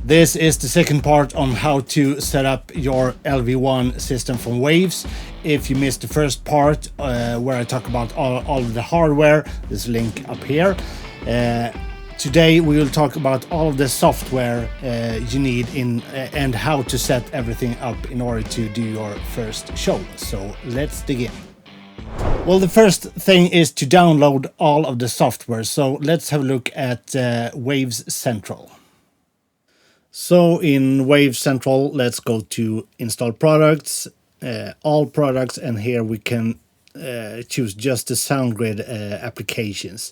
This is the second part on how to set up your LV1 system from Waves. If you missed the first part where I talk about all of the hardware, there's a link up here. Today we will talk about all of the software you need and how to set everything up in order to do your first show. So let's dig in. Well, the first thing is to download all of the software. So let's have a look at Waves Central. So in Waves Central, let's go to Install Products, All Products, and here we can choose just the SoundGrid applications.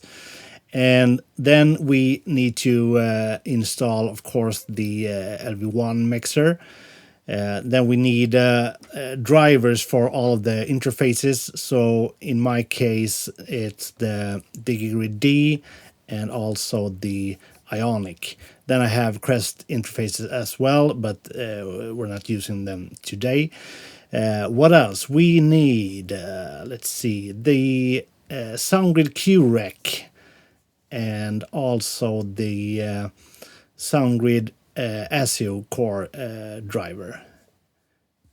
And then we need to install, of course, the LV1 mixer. Then we need drivers for all of the interfaces. So in my case, it's the DigiGrid D and also the Ionic. Then I have Crest interfaces as well, but we're not using them today. What else? We need, let's see, the SoundGrid QREC and also the SoundGrid ASIO core driver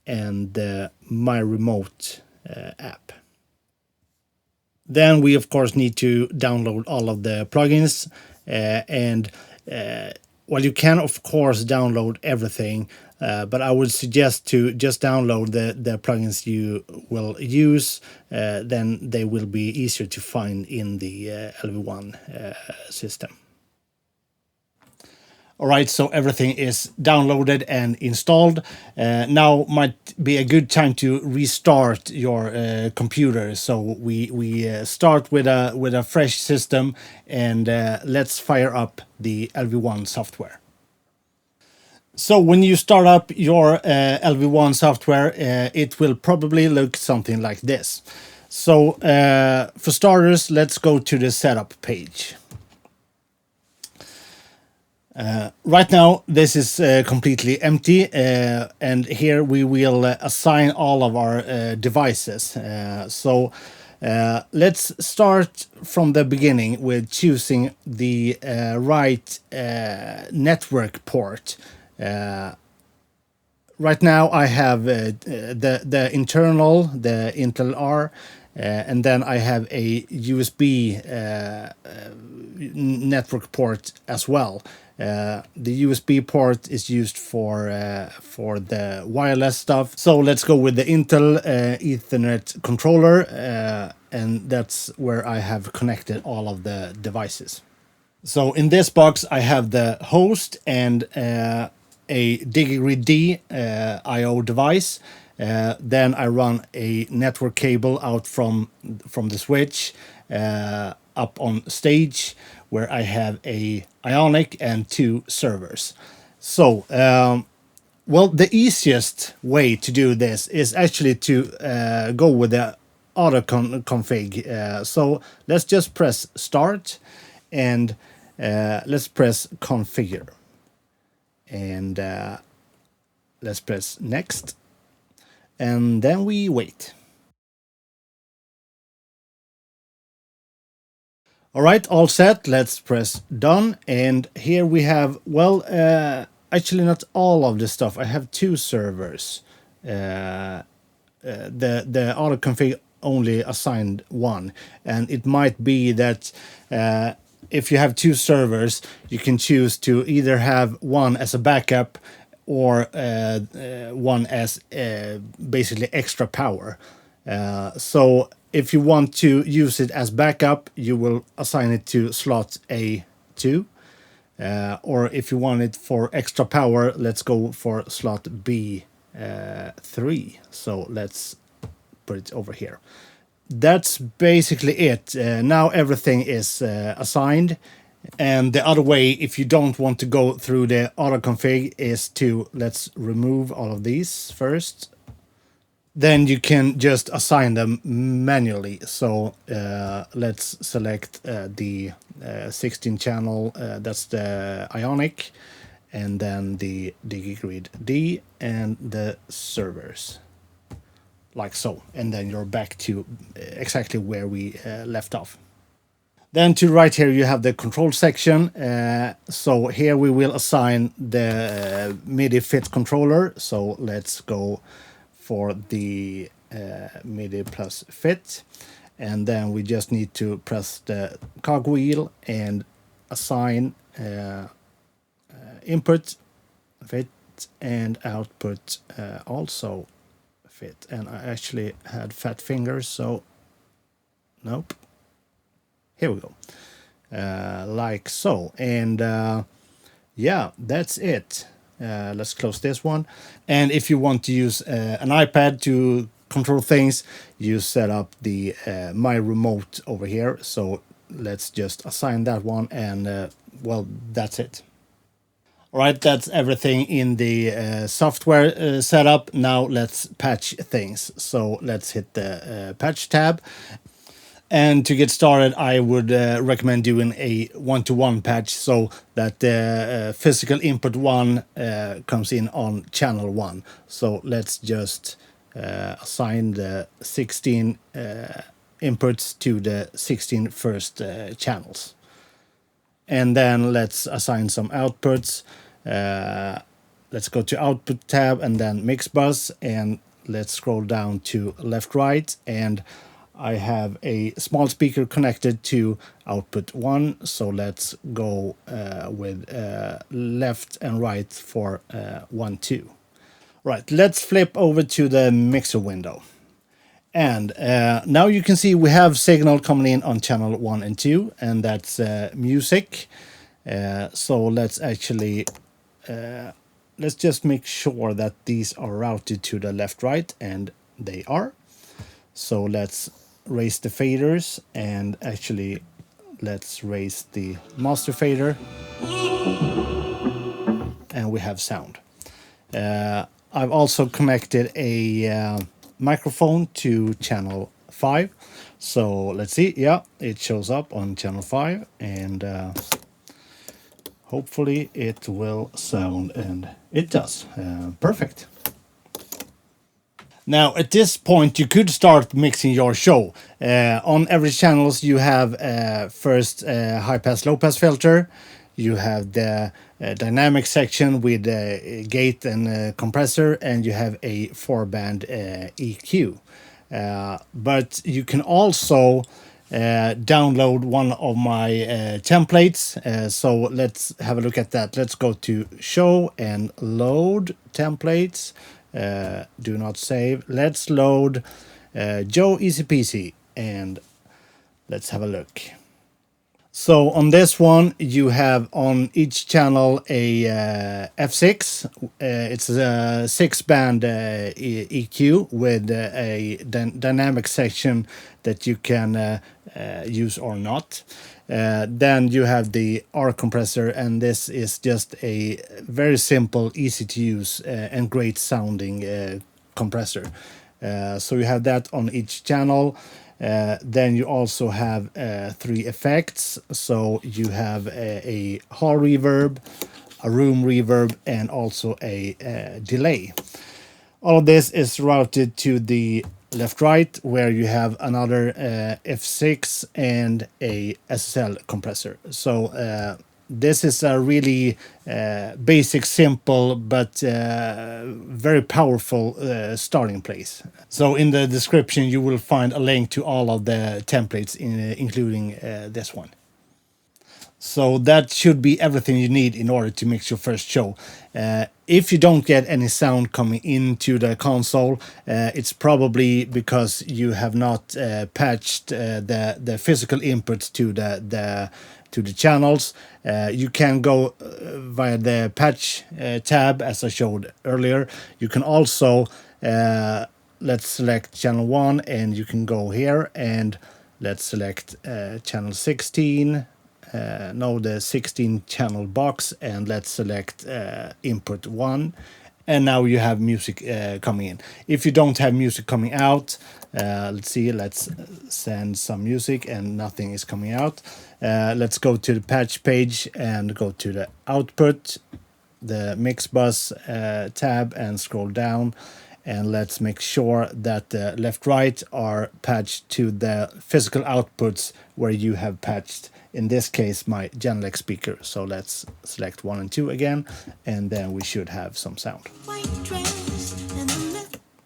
and My Remote app. Then we of course need to download all of the plugins well, you can of course download everything, but I would suggest to just download the plugins you will use. Then they will be easier to find in the LV1 system. All right, so everything is downloaded and installed. Now might be a good time to restart your computer. So we start with a fresh system, and let's fire up the LV1 software. So when you start up your LV1 software, it will probably look something like this. So for starters, let's go to the setup page. Right now this is completely empty, and here we will assign all of our devices. So let's start from the beginning with choosing the right network port. Right now I have the internal, the Intel R, and then I have a USB network port as well. The USB port is used for the wireless stuff. So let's go with the Intel Ethernet controller, and that's where I have connected all of the devices. So in this box I have the host and a DigiGrid D I/O device. Then I run a network cable out from the switch up on stage, where I have a Ionic and 2 servers. So, well, the easiest way to do this is actually to go with the auto config. So let's just press start, and let's press configure, and let's press next, and then we wait. All right, all set. Let's press done. And here we have, well, actually not all of the stuff. I have 2 servers. The auto config only assigned 1. And it might be that if you have 2 servers, you can choose to either have one as a backup or one as basically extra power. So if you want to use it as backup, you will assign it to slot A2. Or if you want it for extra power, let's go for slot B3. So let's put it over here. That's basically it. Now everything is assigned. And the other way, if you don't want to go through the auto config, is to let's remove all of these first. Then you can just assign them manually. So let's select the 16 channel, that's the Ionic, and then the DigiGrid D and the servers, like so. And then you're back to exactly where we left off. Then to right here you have the control section. So here we will assign the MIDI fit controller. So let's go for the MIDI plus fit. And then we just need to press the cogwheel and assign input fit and output also fit. And I actually had fat fingers, so nope. Here we go. Like so. And yeah, that's it. Let's close this one. And if you want to use an iPad to control things, you set up the My Remote over here. So let's just assign that one, and well, that's it. All right, that's everything in the software setup. Now let's patch things. So let's hit the patch tab. And to get started, I would recommend doing a one-to-one patch so that the physical input 1 comes in on channel 1. So let's just assign the 16 inputs to the 16 first channels. And then let's assign some outputs. Let's go to output tab and then mix bus, and let's scroll down to left right, and I have a small speaker connected to output 1, so let's go with left and right for 1, 2. Right, let's flip over to the mixer window. And now you can see we have signal coming in on channel 1 and 2, and that's music. So let's actually, let's just make sure that these are routed to the left, right, and they are. So let's raise the faders, and actually let's raise the master fader, and we have sound. I've also connected a microphone to channel 5. So let's see, yeah, it shows up on channel 5, and hopefully it will sound, and it does. Perfect. Now, at this point, you could start mixing your show. On every channels, you have first high-pass, low-pass filter. You have the dynamic section with gate and compressor, and you have a 4-band EQ. But you can also download one of my templates. So let's have a look at that. Let's go to Show and Load Templates. Do not save. Let's load Joe Easy Peasy, and let's have a look. So on this one, you have on each channel a F6. It's a 6-band EQ with a dynamic section that you can use or not. Then you have the R compressor, and this is just a very simple, easy to use and great sounding compressor. So you have that on each channel. Then you also have 3 effects. So you have a hall reverb, a room reverb, and also a delay. All of this is routed to the left, right, where you have another F6 and a SSL compressor. So this is a really basic, simple, but very powerful starting place. So in the description, you will find a link to all of the templates, including this one. So that should be everything you need in order to mix your first show. If you don't get any sound coming into the console, it's probably because you have not patched the physical inputs to the channels. You can go via the patch tab, as I showed earlier. You can also let's select channel 1, and you can go here and let's select channel 16. No, the 16 channel box, and let's select input 1, and now you have music coming in. If you don't have music coming out, let's see, let's send some music, and nothing is coming out. Let's go to the patch page and go to the output, the mix bus tab, and scroll down, And let's make sure that the left right are patched to the physical outputs where you have patched, in this case, my Genelec speaker. So let's select 1 and 2 again, and then we should have some sound.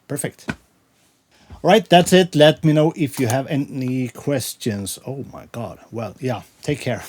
Perfect. All right, that's it. Let me know if you have any questions. Oh my God. Well, yeah, take care.